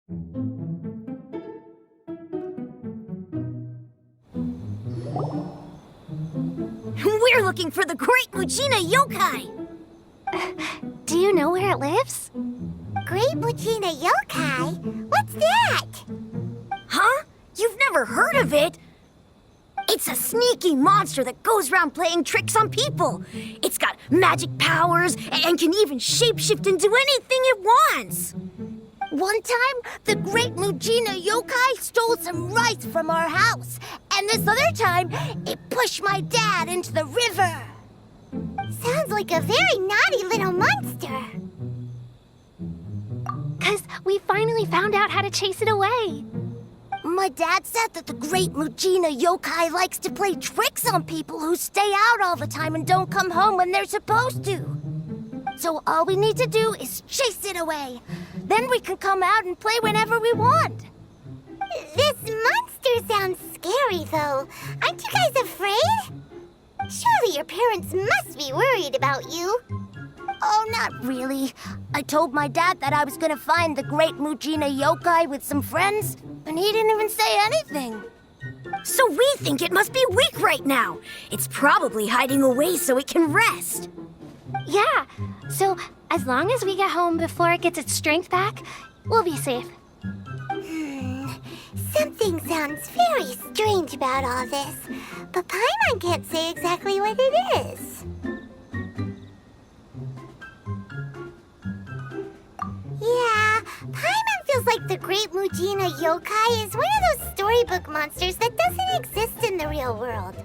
We're looking for the Great Mujina Yokai! Do you know where it lives? Great Mujina Yokai? What's that? Huh? You've never heard of it? It's a sneaky monster that goes around playing tricks on people. It's got magic powers and can even shapeshift into anything it wants. One time, the Great Mujina Yokai stole some rice from our house. And this other time, it pushed my dad into the river. Sounds like a very naughty little monster. 'Cause we finally found out how to chase it away. My dad said that the Great Mujina Yokai likes to play tricks on people who stay out all the time and don't come home when they're supposed to. So all we need to do is chase it away. Then we can come out and play whenever we want. This monster sounds scary, though. Aren't you guys afraid? Surely your parents must be worried about you. Oh, not really. I told my dad that I was gonna find the Great Mujina Yokai with some friends, and he didn't even say anything. So we think it must be weak right now. It's probably hiding away so it can rest. Yeah, so as long as we get home before it gets its strength back, we'll be safe. Something sounds very strange about all this, but Paimon can't say exactly what it is. Yeah, Paimon feels like the Great Mujina Yokai is one of those storybook monsters that doesn't exist in the real world.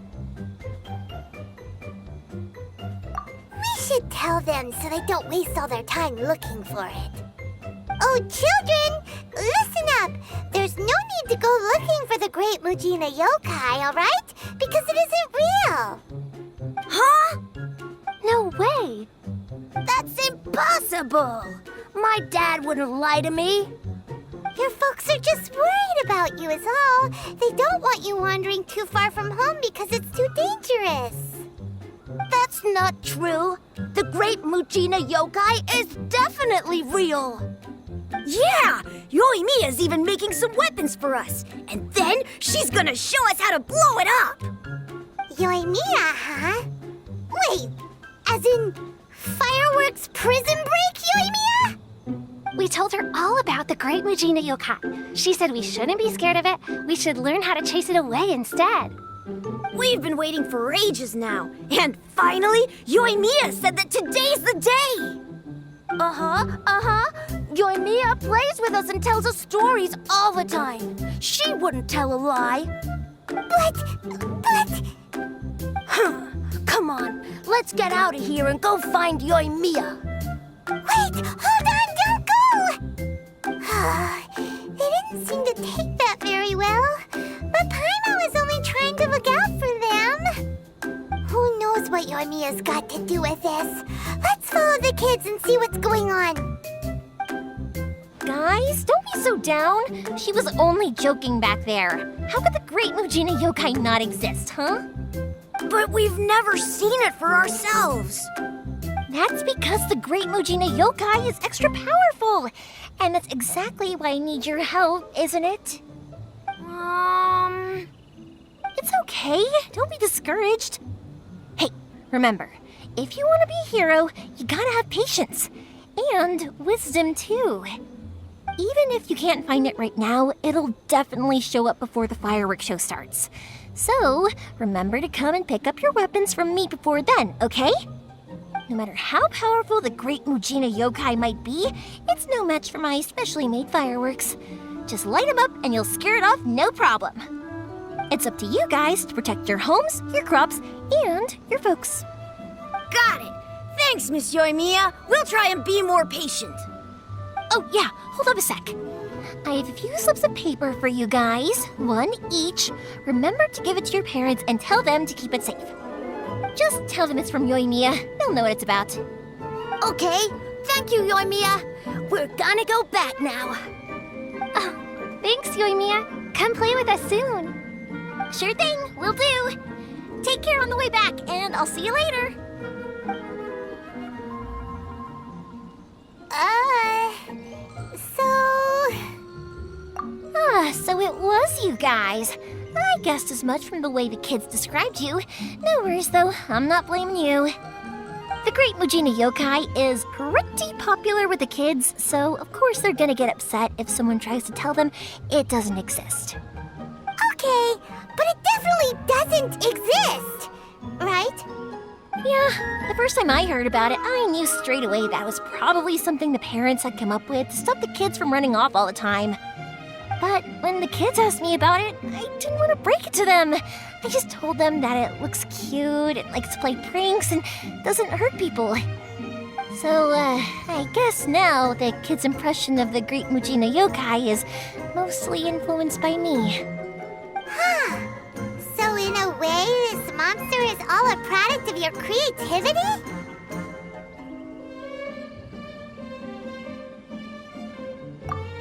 We should tell them so they don't waste all their time looking for it. Oh, children, listen up. There's no need to go looking for the Great Mujina Yokai, all right? Because it isn't real. Huh? No way! That's impossible. My dad wouldn't lie to me. Your folks are just worried about you is all. They don't want you wandering too far from home because it's too dangerous. That's not true. The Great Mujina Yokai is definitely real. Yeah! Yoimiya's even making some weapons for us. And then she's gonna show us how to blow it up! Yoimiya, huh? Wait, as in fireworks prison break, Yoimiya? We told her all about the Great Mujina Yokai. She said we shouldn't be scared of it. We should learn how to chase it away instead. We've been waiting for ages now. And finally, Yoimiya said that today's the day! Yoimiya plays with us and tells us stories all the time. She wouldn't tell a lie. But... Come on, let's get out of here and go find Yoimiya. Wait, hold on, don't go! They didn't seem to take that very well. But Paimon was only trying to look out for them. Who knows what Yoimiya's got to do with this? Let's follow the kids and see what's going on. Guys, don't be so down. She was only joking back there. How could the Great Mujina Yokai not exist, huh? But we've never seen it for ourselves. That's because the Great Mujina Yokai is extra powerful. And that's exactly why I need your help, isn't it? It's okay. Don't be discouraged. Hey, remember, if you want to be a hero, you gotta have patience. And wisdom, too. Even if you can't find it right now, it'll definitely show up before the fireworks show starts. So, remember to come and pick up your weapons from me before then, okay? No matter how powerful the Great Mujina Yokai might be, it's no match for my specially made fireworks. Just light them up and you'll scare it off no problem. It's up to you guys to protect your homes, your crops, and your folks. Got it! Thanks, Miss Yoimiya. We'll try and be more patient. Oh, yeah, hold up a sec. I have a few slips of paper for you guys, one each. Remember to give it to your parents and tell them to keep it safe. Just tell them it's from Yoimiya. They'll know what it's about. Okay, thank you, Yoimiya. We're gonna go back now. Oh, thanks, Yoimiya. Come play with us soon. Sure thing, will do. Take care on the way back, and I'll see you later. So... So it was you guys. I guessed as much from the way the kids described you. No worries, though. I'm not blaming you. The Great Mujina Yokai is pretty popular with the kids, so of course they're gonna get upset if someone tries to tell them it doesn't exist. Okay, but it definitely doesn't exist, right? Yeah, the first time I heard about it, I knew straight away that was probably something the parents had come up with to stop the kids from running off all the time. But when the kids asked me about it, I didn't want to break it to them. I just told them that it looks cute, it likes to play pranks, and doesn't hurt people. So, I guess now the kids' impression of the Great Mujina Yokai is mostly influenced by me. So in a way, this monster is all a product of your creativity?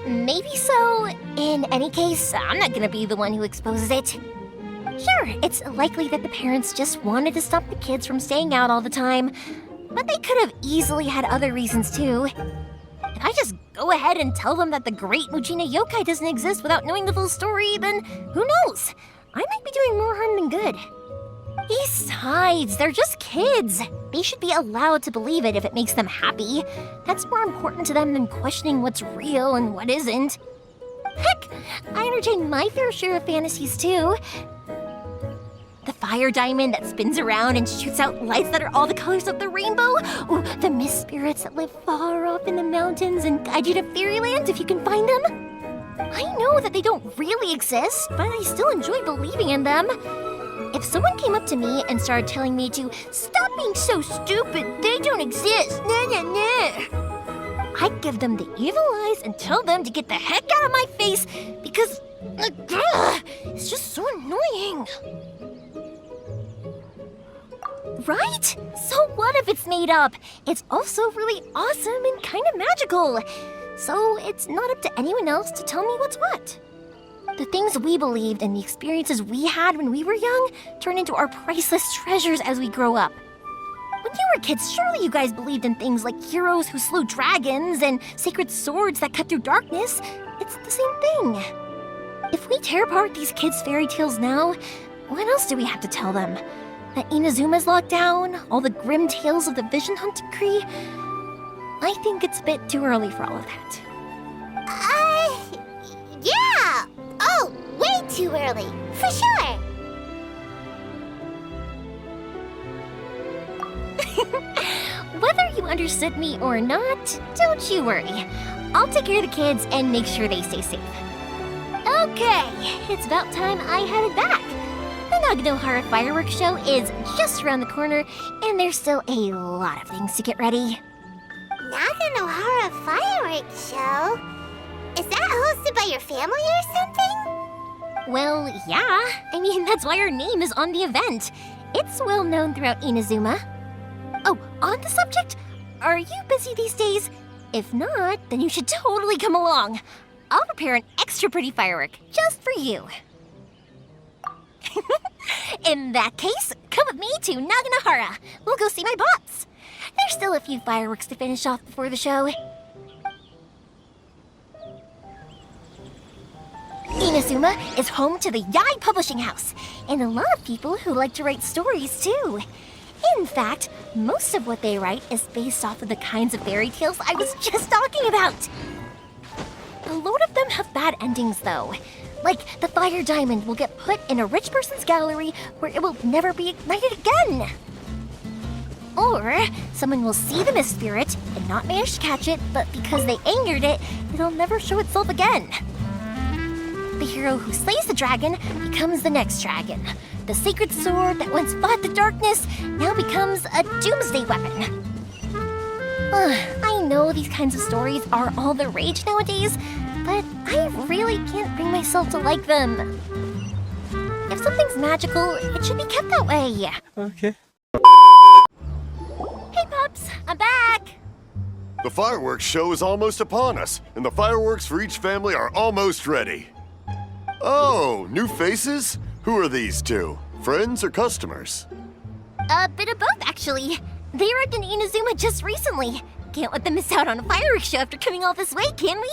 Maybe so. In any case, I'm not gonna be the one who exposes it. Sure, it's likely that the parents just wanted to stop the kids from staying out all the time, but they could have easily had other reasons too. If I just go ahead and tell them that the Great Mujina Yokai doesn't exist without knowing the full story, then who knows? I might be doing more harm than good. Besides, they're just kids. They should be allowed to believe it if it makes them happy. That's more important to them than questioning what's real and what isn't. Heck, I entertain my fair share of fantasies too. The fire diamond that spins around and shoots out lights that are all the colors of the rainbow. Ooh, the mist spirits that live far off in the mountains and guide you to fairyland if you can find them. I know that they don't really exist, but I still enjoy believing in them. If someone came up to me and started telling me to stop being so stupid, they don't exist, I'd give them the evil eyes and tell them to get the heck out of my face because it's just so annoying. Right? So what if it's made up? It's also really awesome and kind of magical. So it's not up to anyone else to tell me what's what. The things we believed and the experiences we had when we were young turn into our priceless treasures as we grow up. When you were kids, surely you guys believed in things like heroes who slew dragons and sacred swords that cut through darkness. It's the same thing. If we tear apart these kids' fairy tales now, what else do we have to tell them? That Inazuma's locked down, all the grim tales of the Vision Hunt decree? I think it's a bit too early for all of that. Yeah! Oh, way too early, for sure! Whether you understood me or not, don't you worry. I'll take care of the kids and make sure they stay safe. Okay, it's about time I headed back. The Naganohara fireworks show is just around the corner, and there's still a lot of things to get ready. Naganohara fireworks show? Is that hosted by your family or something? Well, yeah. I mean, that's why our name is on the event. It's well known throughout Inazuma. Oh, on the subject, are you busy these days? If not, then you should totally come along. I'll prepare an extra pretty firework just for you. In that case, come with me to Naganohara. We'll go see my bots. There's still a few fireworks to finish off before the show. Inazuma is home to the Yai Publishing House, and a lot of people who like to write stories too. In fact, most of what they write is based off of the kinds of fairy tales I was just talking about. A lot of them have bad endings though. Like the fire diamond will get put in a rich person's gallery where it will never be ignited again. Or someone will see the mist spirit and not manage to catch it, but because they angered it, it'll never show itself again. The hero who slays the dragon becomes the next dragon. The sacred sword that once fought the darkness now becomes a doomsday weapon. I know these kinds of stories are all the rage nowadays, but I really can't bring myself to like them. If something's magical, it should be kept that way. Okay. Hey, Pups, I'm back. The fireworks show is almost upon us, and the fireworks for each family are almost ready. Oh, new faces? Who are these two? Friends or customers? A bit of both, actually. They arrived in Inazuma just recently. Can't let them miss out on a fireworks show after coming all this way, can we?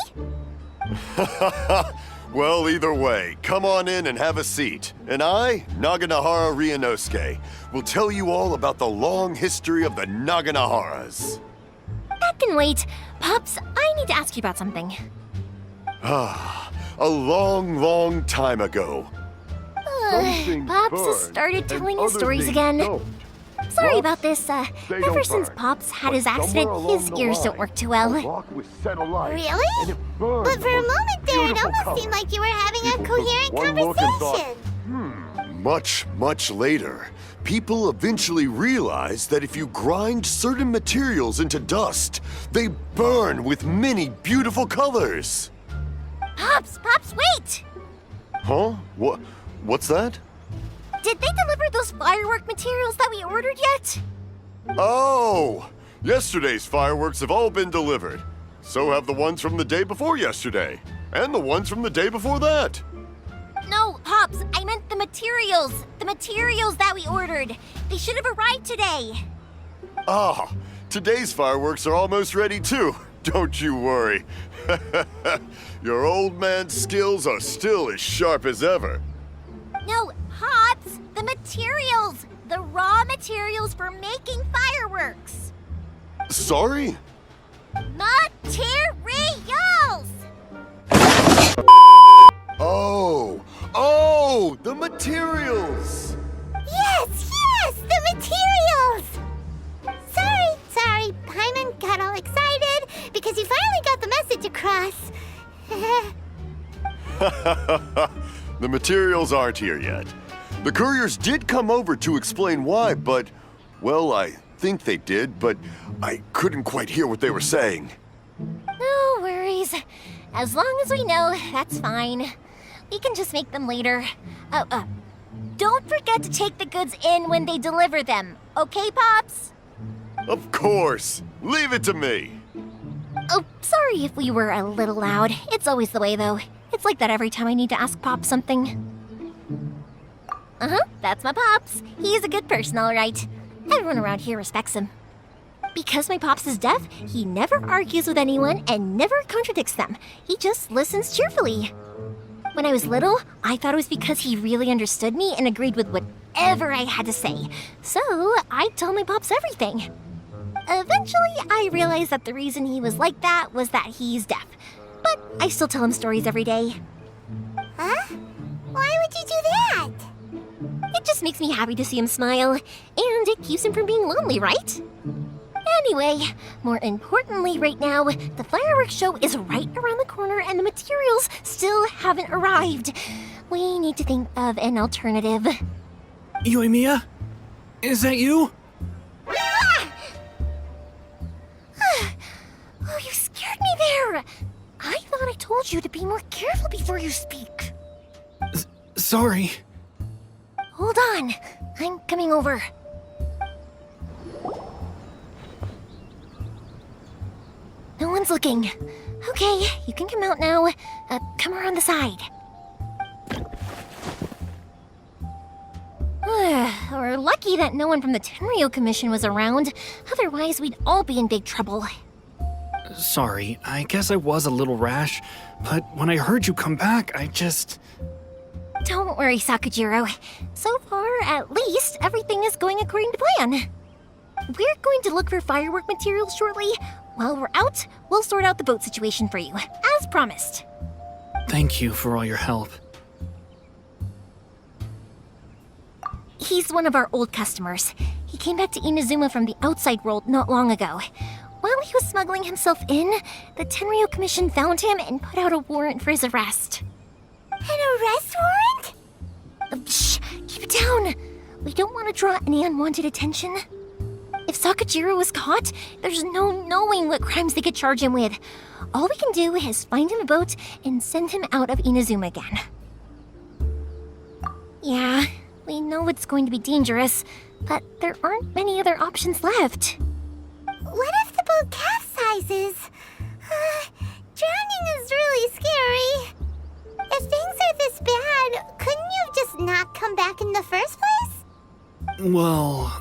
Well, either way, come on in and have a seat. And I, Naganahara Ryunosuke, will tell you all about the long history of the Naganaharas. That can wait. Pops, I need to ask you about something. A long, long time ago. Pops has started telling his stories again. Sorry about this. Ever since Pops had his accident, his ears don't work too well. Really? But for a moment there, it almost seemed like you were having a coherent conversation. Much, much later, people eventually realized that if you grind certain materials into dust, they burn with many beautiful colors. Pops, wait! Huh? What's that? Did they deliver those firework materials that we ordered yet? Oh! Yesterday's fireworks have all been delivered. So have the ones from the day before yesterday. And the ones from the day before that. No, Pops, I meant the materials. The materials that we ordered. They should have arrived today. Ah, today's fireworks are almost ready too. Don't you worry. Your old man's skills are still as sharp as ever. No, Pops, the materials. The raw materials for making fireworks. Sorry? Ma-te-ri-als! Oh, the materials! Yes, the materials! Sorry, Paimon got all excited because he finally got the message across. The materials aren't here yet. The couriers did come over to explain why, but, well, I think they did, but I couldn't quite hear what they were saying. No worries. As long as we know, that's fine. We can just make them later. Don't forget to take the goods in when they deliver them, okay, Pops? Of course. Leave it to me. Oh, sorry if we were a little loud. It's always the way, though. It's like that every time I need to ask Pops something. That's my Pops. He's a good person, all right. Everyone around here respects him. Because my Pops is deaf, he never argues with anyone and never contradicts them. He just listens cheerfully. When I was little, I thought it was because he really understood me and agreed with whatever I had to say. So I'd tell my Pops everything. Eventually, I realized that the reason he was like that was that he's deaf. But I still tell him stories every day. Huh? Why would you do that? It just makes me happy to see him smile, and it keeps him from being lonely, right? Anyway, more importantly right now, the fireworks show is right around the corner and the materials still haven't arrived. We need to think of an alternative. Yoimiya? Is that you? Oh, you scared me there! I thought I told you to be more careful before you speak. Sorry. Hold on, I'm coming over. No one's looking. Okay, you can come out now. Come around the side. We're lucky that no one from the Tenryo Commission was around. Otherwise, we'd all be in big trouble. Sorry, I guess I was a little rash, but when I heard you come back, I just... Don't worry, Sakujiro. So far, at least, everything is going according to plan. We're going to look for firework materials shortly. While we're out, we'll sort out the boat situation for you, as promised. Thank you for all your help. He's one of our old customers. He came back to Inazuma from the outside world not long ago. While he was smuggling himself in, the Tenryo Commission found him and put out a warrant for his arrest. An arrest warrant? Shh! Keep it down! We don't want to draw any unwanted attention. If Sakujiro was caught, there's no knowing what crimes they could charge him with. All we can do is find him a boat and send him out of Inazuma again. Yeah, we know it's going to be dangerous, but there aren't many other options left. What if the boat capsizes? Drowning is really scary. If things are this bad, couldn't you have just not come back in the first place? Well,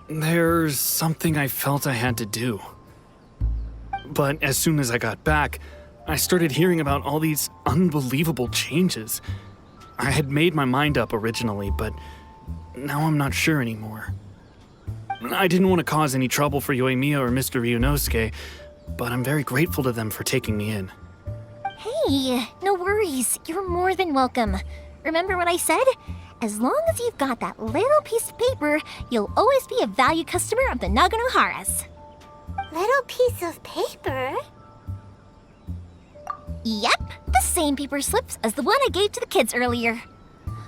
there's something I felt I had to do. But as soon as I got back, I started hearing about all these unbelievable changes. I had made my mind up originally, but now I'm not sure anymore. I didn't want to cause any trouble for Yoimiya or Mr. Ryunosuke, but I'm very grateful to them for taking me in. Hey, no worries. You're more than welcome. Remember what I said? As long as you've got that little piece of paper, you'll always be a valued customer of the Naganohara's. Little piece of paper? Yep, the same paper slips as the one I gave to the kids earlier.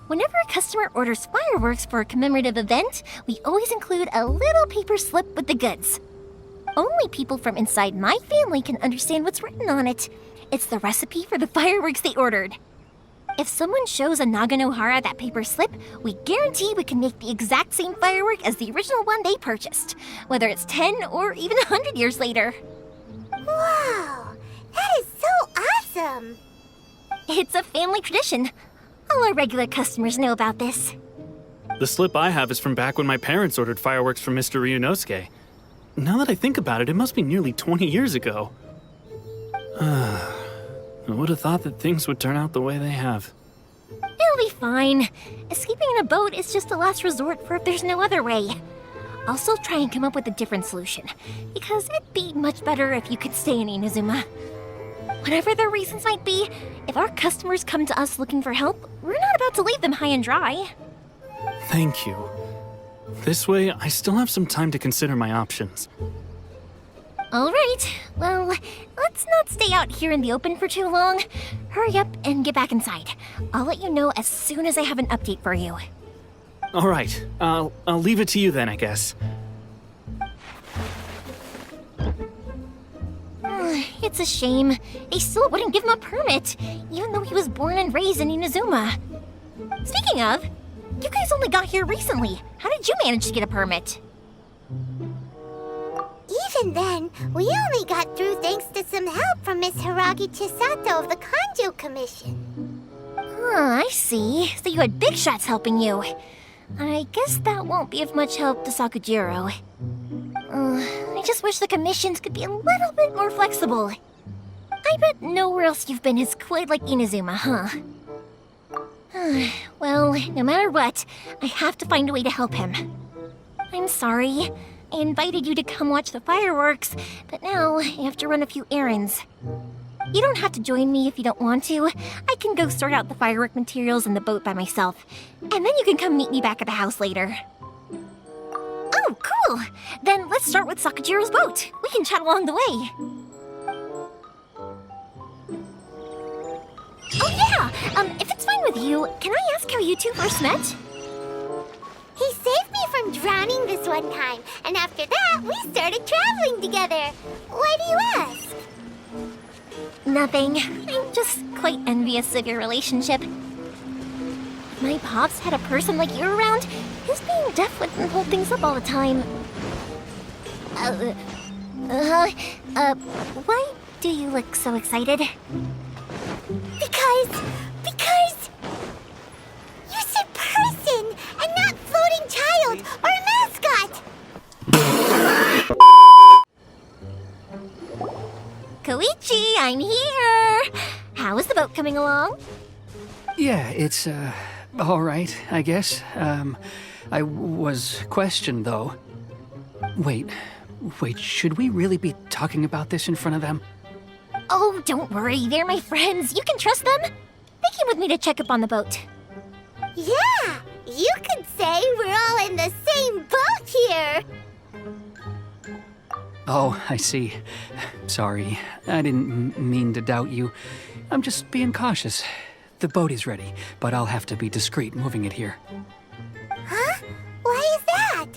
Whenever a customer orders fireworks for a commemorative event, we always include a little paper slip with the goods. Only people from inside my family can understand what's written on it. It's the recipe for the fireworks they ordered. If someone shows a Naganohara that paper slip, we guarantee we can make the exact same firework as the original one they purchased, whether it's 10 or even 100 years later. Wow, that is so awesome! It's a family tradition. All our regular customers know about this. The slip I have is from back when my parents ordered fireworks from Mr. Ryunosuke. Now that I think about it, it must be nearly 20 years ago. I would have thought that things would turn out the way they have. It'll be fine. Escaping in a boat is just a last resort for if there's no other way. I'll still try and come up with a different solution, because it'd be much better if you could stay in Inazuma. Whatever their reasons might be, if our customers come to us looking for help, we're not about to leave them high and dry. Thank you. This way, I still have some time to consider my options. All right, well, let's not stay out here in the open for too long. Hurry up and get back inside. I'll let you know as soon as I have an update for you. All right, I'll leave it to you then, I guess. It's a shame. They still wouldn't give him a permit, even though he was born and raised in Inazuma. Speaking of, you guys only got here recently. How did you manage to get a permit? Even then, we only got through thanks to some help from Miss Hiragi Chisato of the Kanjo Commission. I see. So you had big shots helping you. I guess that won't be of much help to Sakujiro. I just wish the commissions could be a little bit more flexible. I bet nowhere else you've been is quite like Inazuma, huh? Well, no matter what, I have to find a way to help him. I'm sorry. I invited you to come watch the fireworks, but now I have to run a few errands. You don't have to join me if you don't want to. I can go sort out the firework materials in the boat by myself, and then you can come meet me back at the house later. Oh, cool! Then let's start with Sakujiro's boat. We can chat along the way. Oh yeah! If it's fine with you, can I ask how you two first met? He saved me from drowning this one time, and after that, we started traveling together. Why do you ask? Nothing. I'm just quite envious of your relationship. If my pops had a person like you around, his being deaf wouldn't hold things up all the time. Why do you look so excited? Because you said person and not floating child or mascot. Koichi, I'm here! How is the boat coming along? Yeah, it's, all right, I guess. I was questioned, though. Wait, should we really be talking about this in front of them? Oh, don't worry, they're my friends. You can trust them. They came with me to check up on the boat. Yeah, you could say we're all in the same boat here. Oh, I see. Sorry, I didn't mean to doubt you. I'm just being cautious. The boat is ready, but I'll have to be discreet moving it here. Huh? Why is that?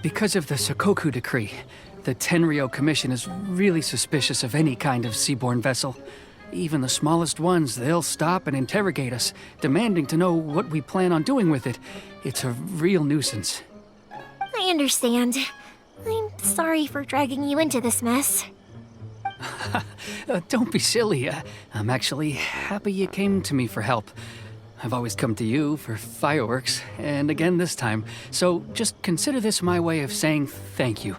Because of the Sokoku decree, the Tenryo Commission is really suspicious of any kind of seaborne vessel. Even the smallest ones, they'll stop and interrogate us, demanding to know what we plan on doing with it. It's a real nuisance. I understand. I'm sorry for dragging you into this mess. Don't be silly. I'm actually happy you came to me for help. I've always come to you for fireworks, and again this time, so just consider this my way of saying thank you.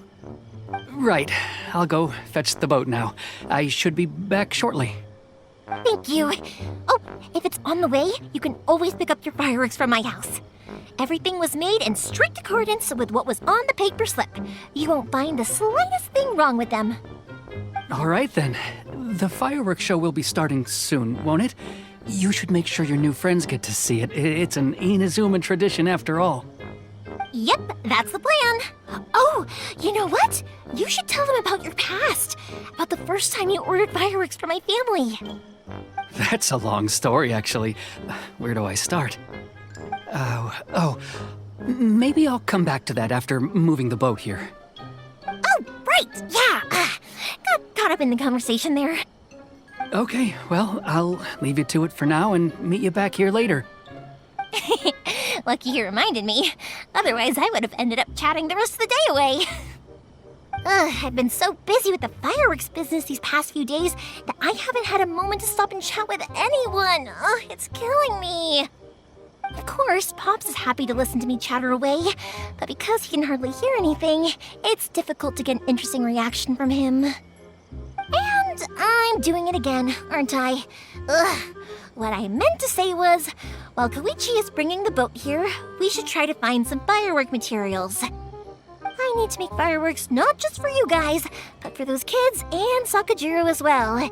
Right. I'll go fetch the boat now. I should be back shortly. Thank you. Oh, if it's on the way, you can always pick up your fireworks from my house. Everything was made in strict accordance with what was on the paper slip. You won't find the slightest thing wrong with them. All right, then. The fireworks show will be starting soon, won't it? You should make sure your new friends get to see it. It's an Inazuma tradition after all. Yep, that's the plan. Oh, you know what? You should tell them about your past. About the first time you ordered fireworks for my family. That's a long story, actually. Where do I start? Maybe I'll come back to that after moving the boat here. Oh, right, yeah. Got caught up in the conversation there. Okay, well, I'll leave you to it for now and meet you back here later. Lucky you reminded me. Otherwise, I would have ended up chatting the rest of the day away. I've been so busy with the fireworks business these past few days that I haven't had a moment to stop and chat with anyone. It's killing me. Of course, Pops is happy to listen to me chatter away, but because he can hardly hear anything, it's difficult to get an interesting reaction from him. And I'm doing it again, aren't I? What I meant to say was, while Koichi is bringing the boat here, we should try to find some firework materials. I need to make fireworks not just for you guys, but for those kids and Sakajiro as well.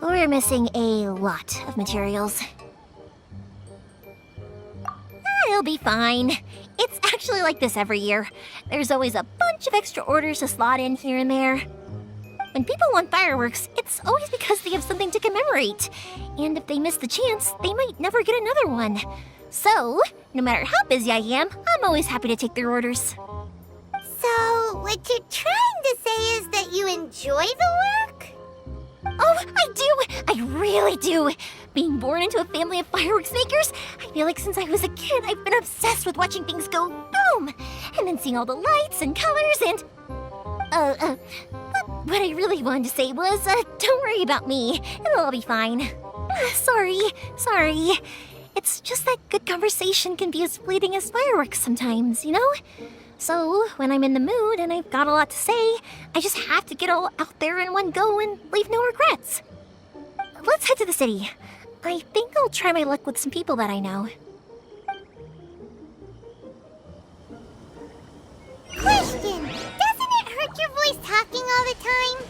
We're missing a lot of materials. It'll be fine. It's actually like this every year. There's always a bunch of extra orders to slot in here and there. When people want fireworks, it's always because they have something to commemorate. And if they miss the chance, they might never get another one. So, no matter how busy I am, I'm always happy to take their orders. So, what you're trying to say is that you enjoy the work? Oh, I do! I really do! Being born into a family of fireworks makers, I feel like since I was a kid, I've been obsessed with watching things go boom! And then seeing all the lights and colors and... What I really wanted to say was, don't worry about me. It'll all be fine. Sorry. It's just that good conversation can be as fleeting as fireworks sometimes, you know? So, when I'm in the mood and I've got a lot to say, I just have to get all out there in one go and leave no regrets. Let's head to the city. I think I'll try my luck with some people that I know. Question! Doesn't it hurt your voice talking all the time?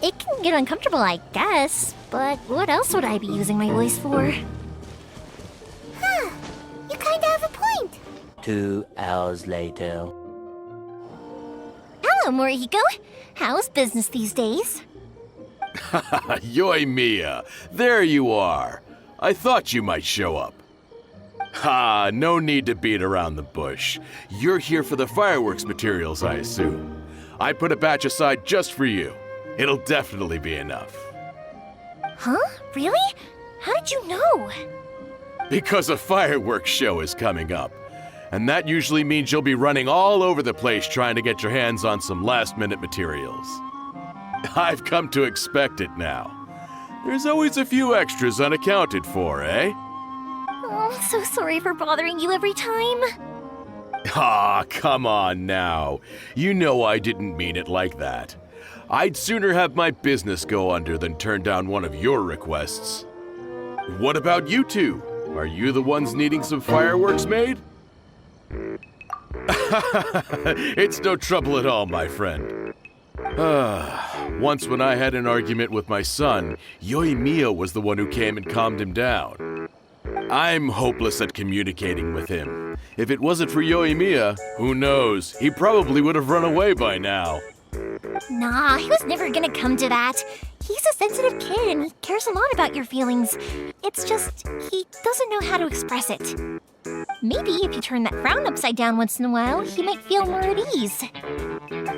It can get uncomfortable, I guess, but what else would I be using my voice for? Huh. You kinda have a point. 2 hours later. Hello, Morihiko. How's business these days? Yoimiya, there you are. I thought you might show up. Ha, no need to beat around the bush. You're here for the fireworks materials, I assume. I put a batch aside just for you. It'll definitely be enough. Huh? Really? How did you know? Because a fireworks show is coming up. And that usually means you'll be running all over the place trying to get your hands on some last-minute materials. I've come to expect it now. There's always a few extras unaccounted for, eh? Oh, so sorry for bothering you every time. Ah, come on now. You know I didn't mean it like that. I'd sooner have my business go under than turn down one of your requests. What about you two? Are you the ones needing some fireworks made? It's no trouble at all, my friend. Once when I had an argument with my son, Yoimiya was the one who came and calmed him down. I'm hopeless at communicating with him. If it wasn't for Yoimiya, who knows, he probably would have run away by now. Nah, he was never gonna come to that. He's a sensitive kid and he cares a lot about your feelings. It's just, he doesn't know how to express it. Maybe if you turn that frown upside down once in a while, he might feel more at ease.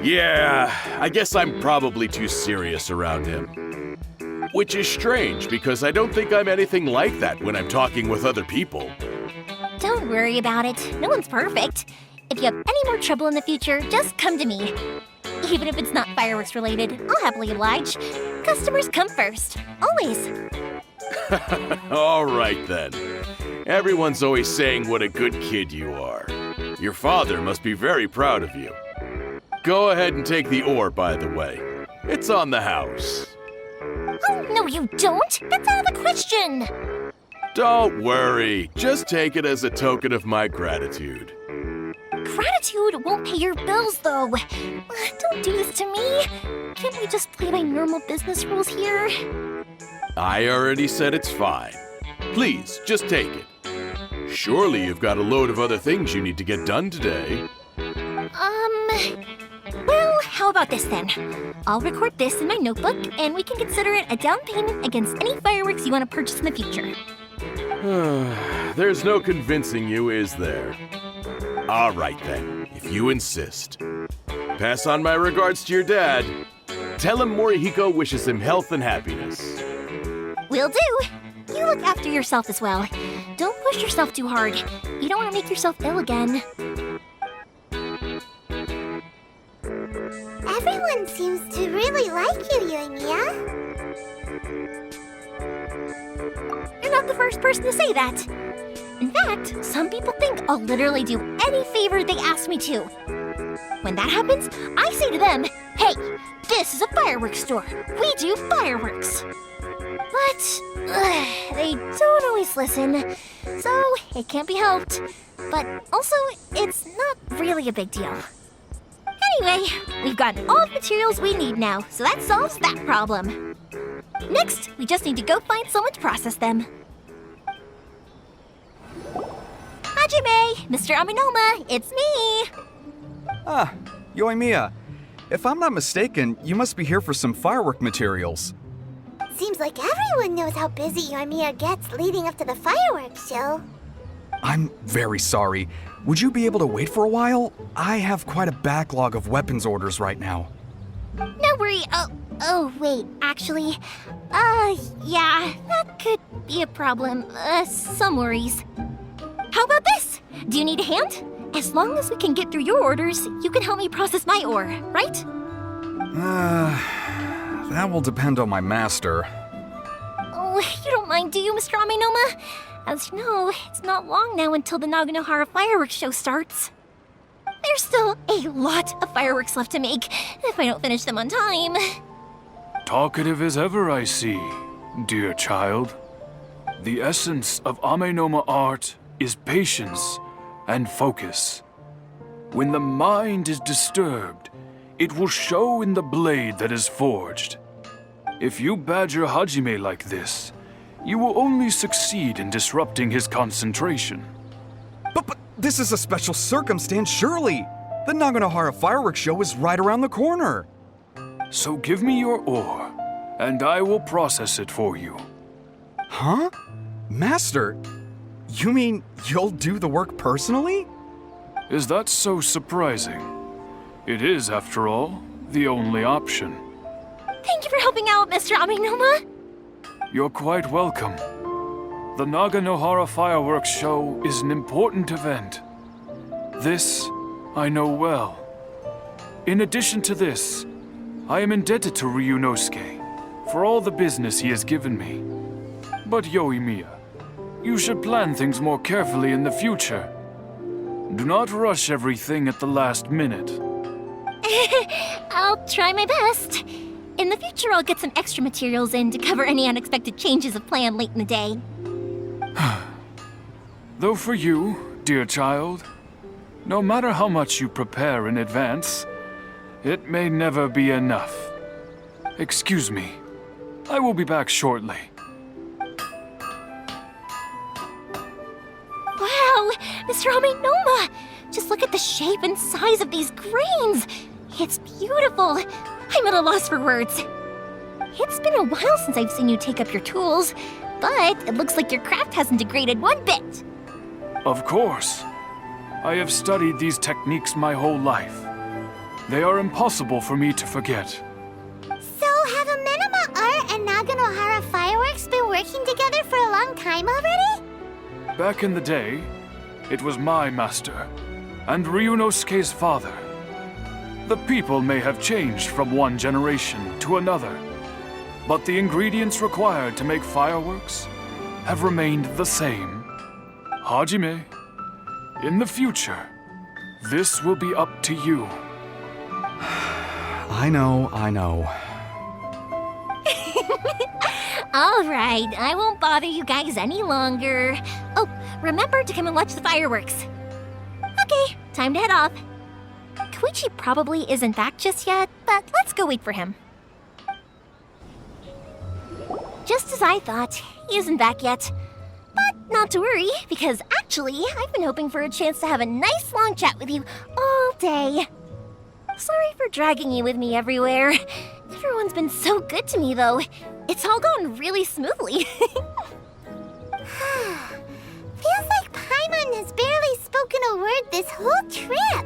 Yeah, I guess I'm probably too serious around him. Which is strange, because I don't think I'm anything like that when I'm talking with other people. Don't worry about it. No one's perfect. If you have any more trouble in the future, just come to me. Even if it's not fireworks related, I'll happily oblige. Customers come first. Always. All right then. Everyone's always saying what a good kid you are. Your father must be very proud of you. Go ahead and take the ore, by the way. It's on the house. Oh, no, you don't. That's out of the question. Don't worry. Just take it as a token of my gratitude. Gratitude won't pay your bills, though. Don't do this to me. Can't we just play by normal business rules here? I already said it's fine. Please, just take it. Surely you've got a load of other things you need to get done today. Well, how about this then? I'll record this in my notebook, and we can consider it a down payment against any fireworks you want to purchase in the future. There's no convincing you, is there? All right then, if you insist. Pass on my regards to your dad. Tell him Morihiko wishes him health and happiness. Will do. You look after yourself as well. Don't push yourself too hard. You don't want to make yourself ill again. Everyone seems to really like you, Yoimiya. You're not the first person to say that. In fact, some people think I'll literally do any favor they ask me to. When that happens, I say to them, hey, this is a fireworks store. We do fireworks. But they don't always listen, so it can't be helped. But also, it's not really a big deal. Anyway, we've gotten all the materials we need now, so that solves that problem. Next, we just need to go find someone to process them. Hajime, Mr. Aminoma, it's me! Ah, Yoimiya. If I'm not mistaken, you must be here for some firework materials. Seems like everyone knows how busy Yoimiya gets leading up to the fireworks show. I'm very sorry. Would you be able to wait for a while? I have quite a backlog of weapons orders right now. No worry. Oh, wait, actually, yeah, that could be a problem. Some worries. How about this? Do you need a hand? As long as we can get through your orders, you can help me process my ore, right? That will depend on my master. Oh, you don't mind, do you, Mr. Aminoma? As you know, it's not long now until the Naganohara fireworks show starts. There's still a lot of fireworks left to make if I don't finish them on time. Talkative as ever, I see, dear child. The essence of Amenoma art is patience and focus. When the mind is disturbed, it will show in the blade that is forged. If you badger Hajime like this, you will only succeed in disrupting his concentration. But this is a special circumstance, surely. The Naganohara fireworks show is right around the corner. So give me your ore, and I will process it for you. Huh? Master, you mean you'll do the work personally? Is that so surprising? It is, after all, the only option. Thank you for helping out, Mr. Aminoma. You're quite welcome. The Naganohara fireworks show is an important event. This I know well. In addition to this, I am indebted to Ryunosuke for all the business he has given me. But Yoimiya, you should plan things more carefully in the future. Do not rush everything at the last minute. I'll try my best. In the future, I'll get some extra materials in to cover any unexpected changes of plan late in the day. Though for you, dear child, no matter how much you prepare in advance, it may never be enough. Excuse me. I will be back shortly. Wow, Mr. Aminoma! Just look at the shape and size of these grains! It's beautiful! I'm at a loss for words. It's been a while since I've seen you take up your tools, but it looks like your craft hasn't degraded one bit. Of course. I have studied these techniques my whole life. They are impossible for me to forget. So have Amenoma Art and Naganohara Fireworks been working together for a long time already? Back in the day, it was my master, and Ryunosuke's father. The people may have changed from one generation to another, but the ingredients required to make fireworks have remained the same. Hajime, in the future, this will be up to you. I know. All right, I won't bother you guys any longer. Oh, remember to come and watch the fireworks. Okay, time to head off. Koichi probably isn't back just yet, but let's go wait for him. Just as I thought, he isn't back yet. But not to worry, because actually, I've been hoping for a chance to have a nice long chat with you all day. Sorry for dragging you with me everywhere. Everyone's been so good to me, though. It's all gone really smoothly. Feels like Paimon has barely spoken a word this whole trip.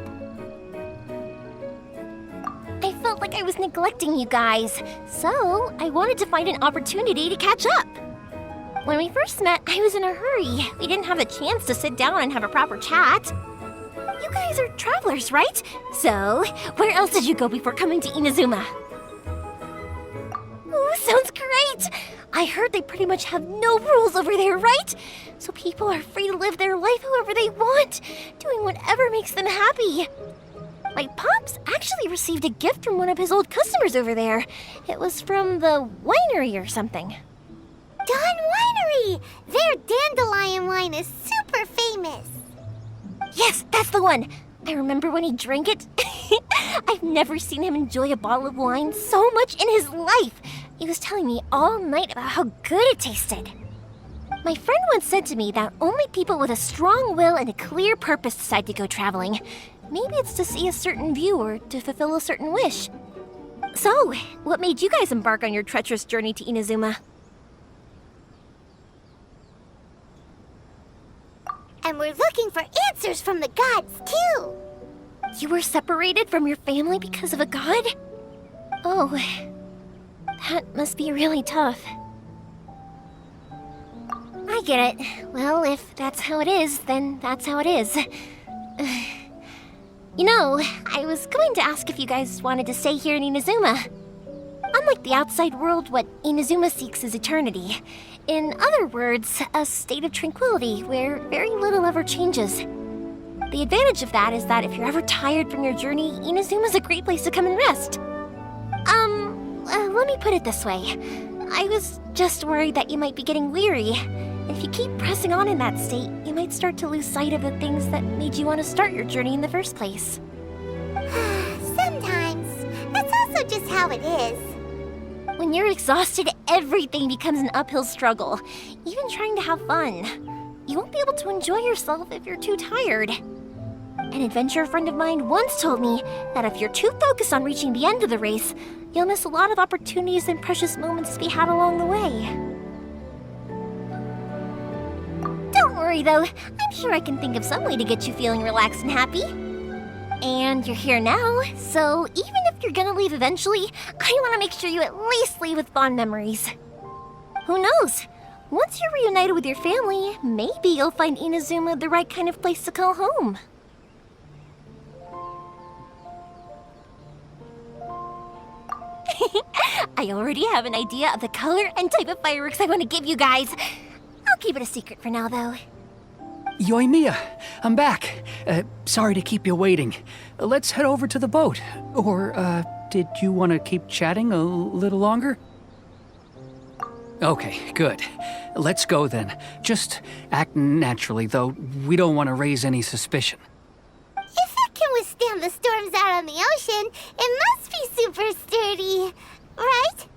I felt like I was neglecting you guys, so I wanted to find an opportunity to catch up. When we first met, I was in a hurry. We didn't have a chance to sit down and have a proper chat. You guys are travelers, right? So, where else did you go before coming to Inazuma? Ooh, sounds great! I heard they pretty much have no rules over there, right? So people are free to live their life however they want, doing whatever makes them happy. My pops actually received a gift from one of his old customers over there. It was from the winery or something. Dawn Winery! Their dandelion wine is super famous. Yes, that's the one! I remember when he drank it. I've never seen him enjoy a bottle of wine so much in his life. He was telling me all night about how good it tasted. My friend once said to me that only people with a strong will and a clear purpose decide to go traveling. Maybe it's to see a certain view or to fulfill a certain wish. So, what made you guys embark on your treacherous journey to Inazuma? And we're looking for answers from the gods, too. You were separated from your family because of a god? Oh, that must be really tough. I get it. Well, if that's how it is, then that's how it is. You know, I was going to ask if you guys wanted to stay here in Inazuma. Unlike the outside world, what Inazuma seeks is eternity. In other words, a state of tranquility where very little ever changes. The advantage of that is that if you're ever tired from your journey, Inazuma's a great place to come and rest. Let me put it this way. I was just worried that you might be getting weary. If you keep pressing on in that state, you might start to lose sight of the things that made you want to start your journey in the first place. Sometimes. That's also just how it is. When you're exhausted, everything becomes an uphill struggle, even trying to have fun. You won't be able to enjoy yourself if you're too tired. An adventurer friend of mine once told me that if you're too focused on reaching the end of the race, you'll miss a lot of opportunities and precious moments to be had along the way. Don't worry though, I'm sure I can think of some way to get you feeling relaxed and happy. And you're here now, so even if you're gonna leave eventually, I want to make sure you at least leave with fond memories. Who knows? Once you're reunited with your family, maybe you'll find Inazuma the right kind of place to call home. I already have an idea of the color and type of fireworks I want to give you guys. I'll keep it a secret for now, though. Yoimiya, I'm back. Sorry to keep you waiting. Let's head over to the boat. Or, did you want to keep chatting a little longer? Okay, good. Let's go then. Just act naturally, though. We don't want to raise any suspicion. If it can withstand the storms out on the ocean, it must be super sturdy, right?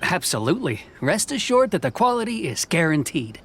Absolutely. Rest assured that the quality is guaranteed.